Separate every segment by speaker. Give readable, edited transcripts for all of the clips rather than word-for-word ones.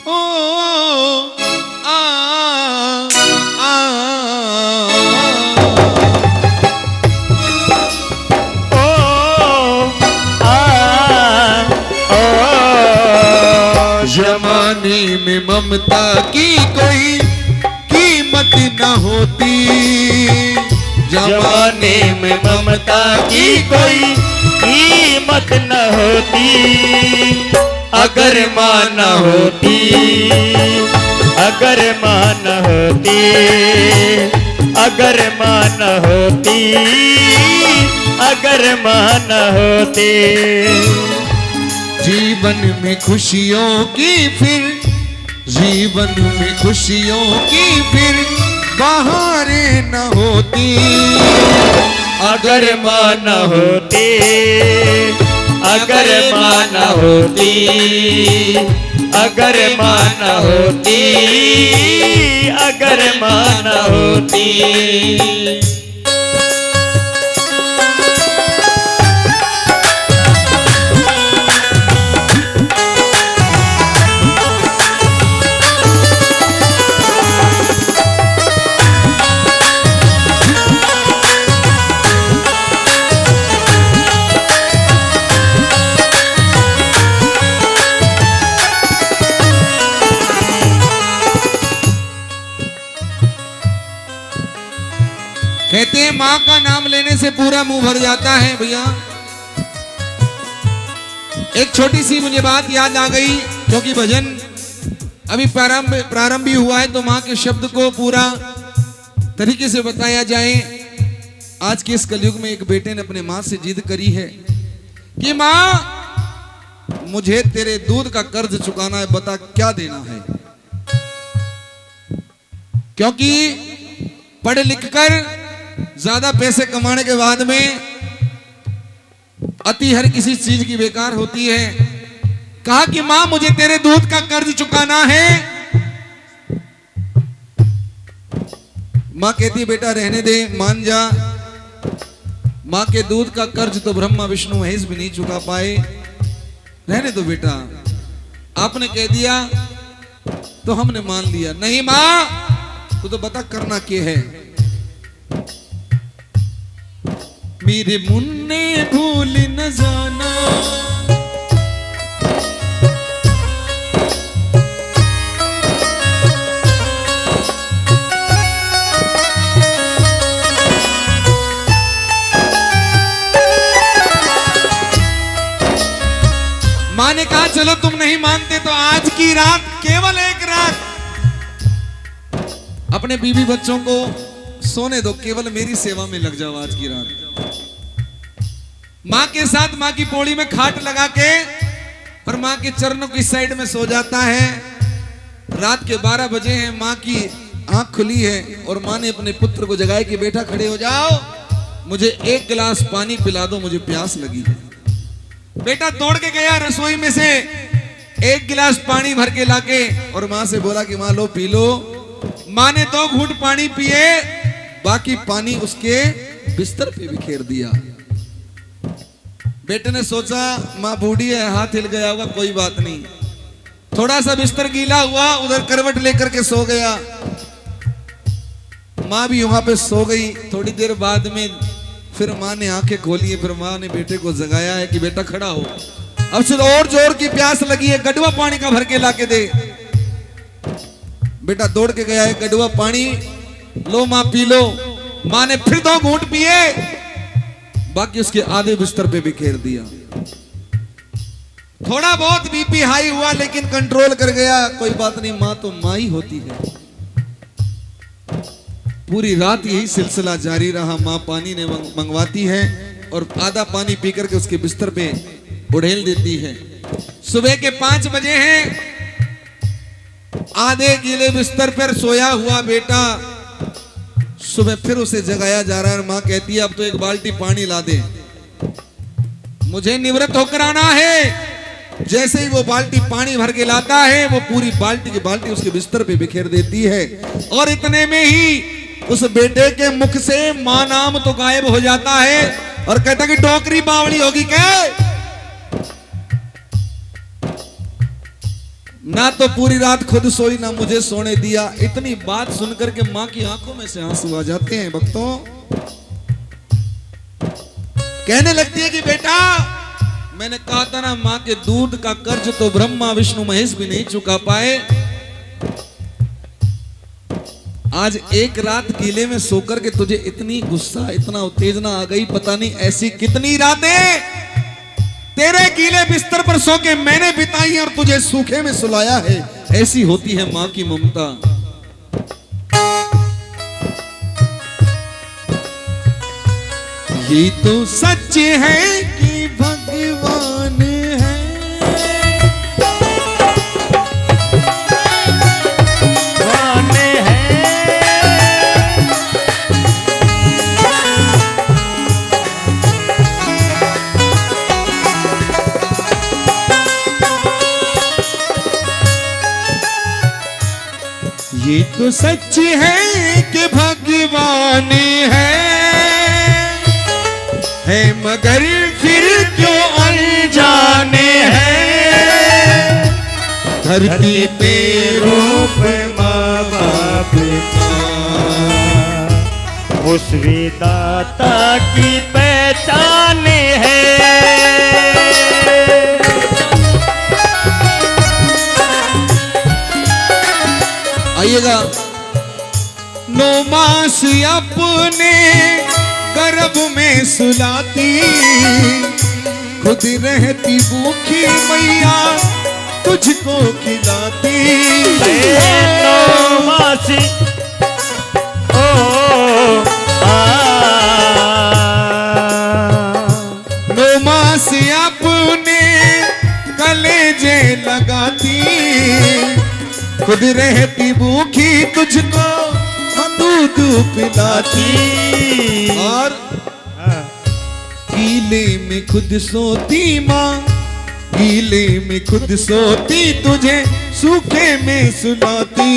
Speaker 1: ओ आ आ जमाने में ममता की कोई कीमत न होती,
Speaker 2: जमाने में ममता की कोई कीमत न होती। अगर माँ न होती, अगर माँ न होती, अगर माँ न होती, अगर माँ न होती।
Speaker 1: जीवन में खुशियों की फिर, जीवन में खुशियों की फिर बहारें न होती।
Speaker 2: अगर माँ न होती, अगर माँ न होती, अगर माँ न होती, अगर माँ न होती।
Speaker 1: कहते हैं माँ का नाम लेने से पूरा मुंह भर जाता है भैया। एक छोटी सी मुझे बात याद आ गई, क्योंकि भजन अभी प्रारंभ ही हुआ है, तो माँ के शब्द को पूरा तरीके से बताया जाए। आज के इस कलयुग में एक बेटे ने अपने माँ से जिद करी है कि माँ मुझे तेरे दूध का कर्ज चुकाना है, बता क्या देना है। क्योंकि पढ़ लिख कर ज्यादा पैसे कमाने के बाद में अति हर किसी चीज की बेकार होती है। कहा कि मां मुझे तेरे दूध का कर्ज चुकाना है। मां कहती है बेटा रहने दे, मान जा। मां के दूध का कर्ज तो ब्रह्मा विष्णु महेश भी नहीं चुका पाए, रहने दो बेटा। आपने कह दिया तो हमने मान लिया। नहीं मां तू तो बता करना क्या है। मेरे मुन्ने भूल न जाना, माँ ने कहा चलो तुम नहीं मानते तो आज की रात, केवल एक रात अपने बीवी बच्चों को सोने दो, केवल मेरी सेवा में लग जाओ आज की रात। माँ के साथ माँ की पौड़ी में खाट लगा के और माँ के चरणों की साइड में सो जाता है। रात के 12 बजे हैं, माँ की आंख खुली है और माँ ने अपने पुत्र को जगाया कि बेटा खड़े हो जाओ, मुझे एक गिलास पानी पिला दो, मुझे प्यास लगी है। बेटा दौड़ के गया रसोई में से एक गिलास पानी भर के लाके और माँ से बोला कि माँ लो पी लो। माँ ने 2 घूंट पानी पिए, बाकी पानी उसके बिस्तर पे बिखेर दिया। बेटे ने सोचा माँ बूढ़ी है, हाथ हिल गया होगा, कोई बात नहीं। थोड़ा सा बिस्तर गीला हुआ, उधर करवट लेकर के सो गया। माँ भी वहां पे सो गई। थोड़ी देर बाद में फिर माँ ने आंखें खोली है, फिर माँ ने बेटे को जगाया है कि बेटा खड़ा हो, अब से और जोर की प्यास लगी है, गडवा पानी का भर के लाके दे। बेटा दौड़ के गया है, गडवा पानी लो माँ पी लो। माँ ने फिर 2 घूंट पिए, बाकी उसके आधे बिस्तर पे बिखेर दिया। थोड़ा बहुत बीपी हाई हुआ लेकिन कंट्रोल कर गया, कोई बात नहीं, माँ तो माँ ही होती है। पूरी रात यही सिलसिला जारी रहा। माँ पानी ने मंगवाती है और आधा पानी पी करके उसके बिस्तर पे उड़ेल देती है। सुबह के 5 बजे हैं, आधे गीले बिस्तर पर सोया हुआ बेटा सुबह फिर उसे जगाया जा रहा है। माँ कहती है अब तो एक बाल्टी पानी ला दे, मुझे निवृत्त होकर आना है। जैसे ही वो बाल्टी पानी भर के लाता है, वो पूरी बाल्टी की बाल्टी उसके बिस्तर पे बिखेर देती है। और इतने में ही उस बेटे के मुख से माँ नाम तो गायब हो जाता है और कहता कि डोकरी बावड़ी होगी क्या। ना तो पूरी रात खुद सोई ना मुझे सोने दिया। इतनी बात सुनकर के माँ की आंखों में से आंसू आ जाते हैं भक्तों। कहने लगती है कि बेटा मैंने कहा था ना, माँ के दूध का कर्ज तो ब्रह्मा विष्णु महेश भी नहीं चुका पाए। आज एक रात गीले में सोकर के तुझे इतनी गुस्सा इतना उत्तेजना आ गई, पता नहीं ऐसी कितनी रातें तेरे गीले बिस्तर पर सो के मैंने बिताई और तुझे सूखे में सुलाया है। ऐसी होती है मां की ममता। ये तो सच है कि भगवान है, ये तो सच है कि भगवान है मगर फिर क्यों अनजाने हैं। धरती पे रूप माँ बाप का
Speaker 2: उस विधाता की पहचान है।
Speaker 1: आइएगा। 9 मास अपने गर्भ में सुलाती, खुद रहती भूखी मैया तुझको खिलाती।
Speaker 2: 9 मास ओ आ
Speaker 1: 9 मास अपने कलेजे लगाती, खुद रहती भूखी तुझको दूध पिलाती। और गीले में खुद सोती माँ, गीले में खुद सोती तुझे सूखे में सुलाती।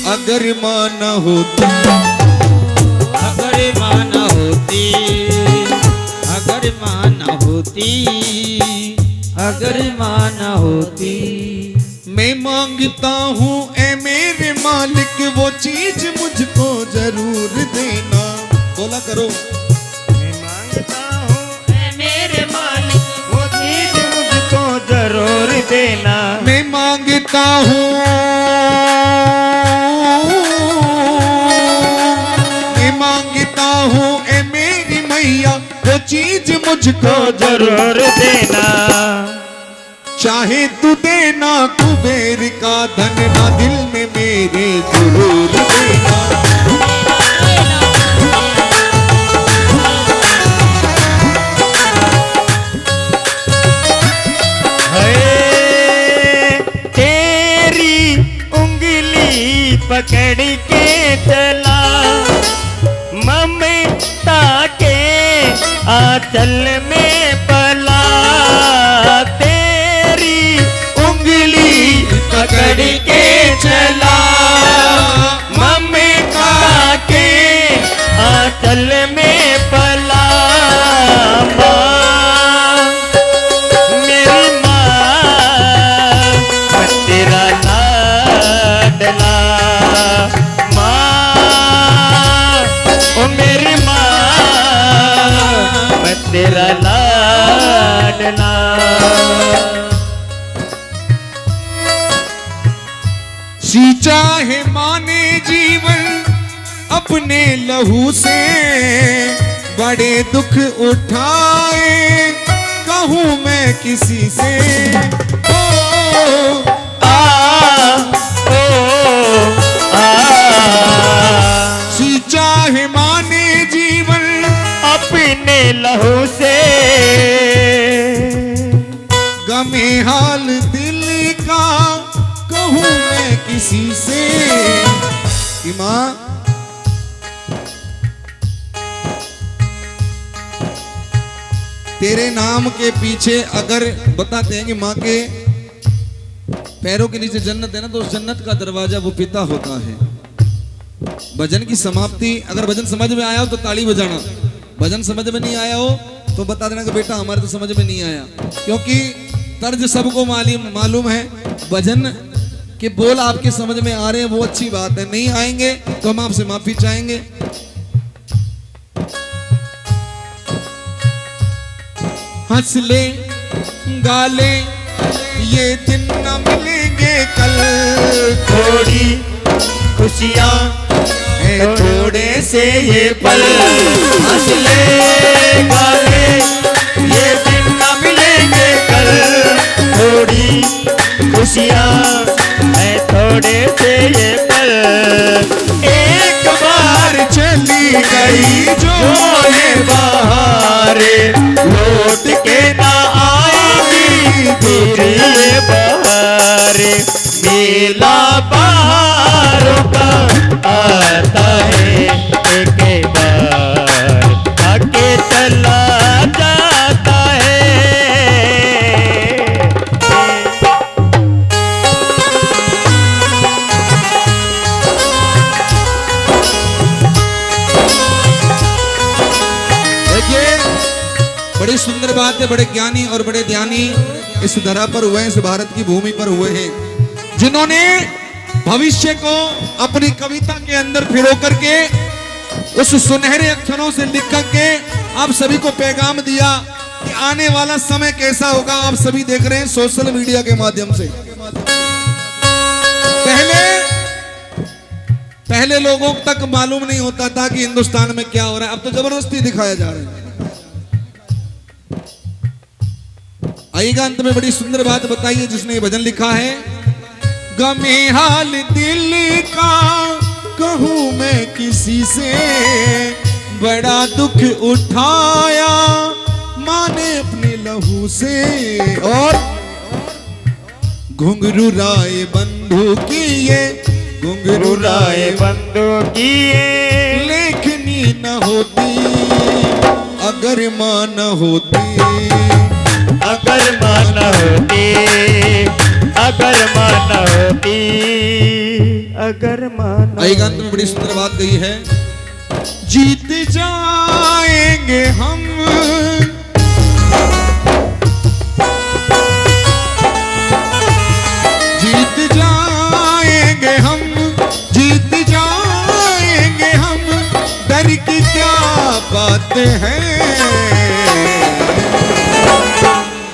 Speaker 1: अगर माँ न होती,
Speaker 2: अगर माँ न होती, अगर माँ न होती, अगर माँ न होती।
Speaker 1: मैं मांगता हूँ ए मेरे मालिक वो चीज मुझको जरूर देना। बोला करो।
Speaker 2: मैं मांगता हूँ ए मेरे मालिक वो चीज मुझको जरूर देना।
Speaker 1: मैं मांगता हूँ, मैं मांगता हूँ ए मेरी मैया वो चीज मुझको
Speaker 2: जरूर देना।
Speaker 1: चाहे तू देना कुबेर का धन ना दिल में मेरे जरूर देना।
Speaker 2: तेरी उंगली पकड़ के चला, ममता के आंचल में पला। पकड़ के चला, ममता के आंचल में पला। माँ मेरी माँ मैं तेरा लाडला। माँ ओ मेरी माँ मैं तेरा लाडला।
Speaker 1: सींचा है माने जीवन अपने लहू से, बड़े दुख उठाए कहूँ मैं किसी से। ओ सींचा है माने जीवन
Speaker 2: अपने लहू से,
Speaker 1: गमे हाल दिल का कहूँ मैं किसी से। कि माँ तेरे नाम के पीछे अगर बताते हैं कि माँ के पैरों के नीचे जन्नत है ना, तो उस जन्नत का दरवाजा वो पिता होता है। भजन की समाप्ति, अगर भजन समझ में आया हो तो ताली बजाना, भजन समझ में नहीं आया हो तो बता देना कि बेटा हमारे तो समझ में नहीं आया। क्योंकि तर्ज सबको मालूम है। भजन के बोल आपके समझ में आ रहे हैं वो अच्छी बात है, नहीं आएंगे तो हम आपसे माफी चाहेंगे। हंस ले गा ले ये दिन न मिलेंगे कल,
Speaker 2: थोड़ी खुशियाँ हैं थोड़े से ये पल। हंस ले गा ले ये दिन न मिलेंगे कल, थोड़ी खुशियाँ हैं थोड़े से ये पल। एक बार चली गई जो ये बहारे, लौट के ना आएगी फिर ये बहारे। मेला बहारों का आता है एक बार, आके चला जाता है।
Speaker 1: देखिए बड़ी सुंदर बात है, बड़े ज्ञानी और बड़े ध्यानी इस धरा पर हुए हैं, इस भारत की भूमि पर हुए हैं, जिन्होंने भविष्य को अपनी कविता के अंदर फिरो करके उस सुनहरे अक्षरों से लिख करके आप सभी को पैगाम दिया कि आने वाला समय कैसा होगा। आप सभी देख रहे हैं सोशल मीडिया के माध्यम से। पहले लोगों तक मालूम नहीं होता था कि हिंदुस्तान में क्या हो रहा है, अब तो जबरदस्ती दिखाया जा रहा है। आइएगा अंत में बड़ी सुंदर बात बताइए जिसने ये भजन लिखा है। गमे हाल दिल का कहूं मैं किसी से, बड़ा दुख उठाया माने अपने लहू से। और घुंघरू राय बंधु की ये, घुंघरू राय
Speaker 2: बंधु की
Speaker 1: लेखनी न होती अगर मां न होती,
Speaker 2: अगर मां न होती, अगर मां न होती, अगर मां न।
Speaker 1: आइएगा अंत में बड़ी सुंदर बात कही है। जीत जाएंगे हम, जीत जाएंगे हम, जीत जाएंगे हम, डर की क्या बात है।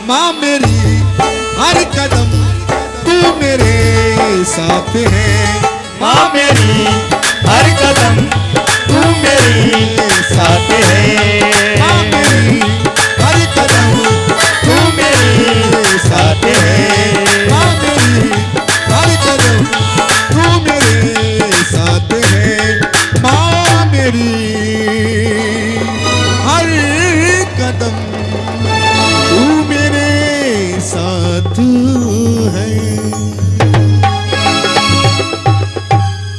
Speaker 1: माँ मेरी हर कदम तू मेरे साथ है,
Speaker 2: माँ मेरी हर कदम तू मेरे साथ है।
Speaker 1: माँ मेरी हर कदम
Speaker 2: तू मेरे साथ है।
Speaker 1: माँ मेरी हर कदम तू मेरे साथ है, माँ मेरी हर कदम तू मेरे साथ है।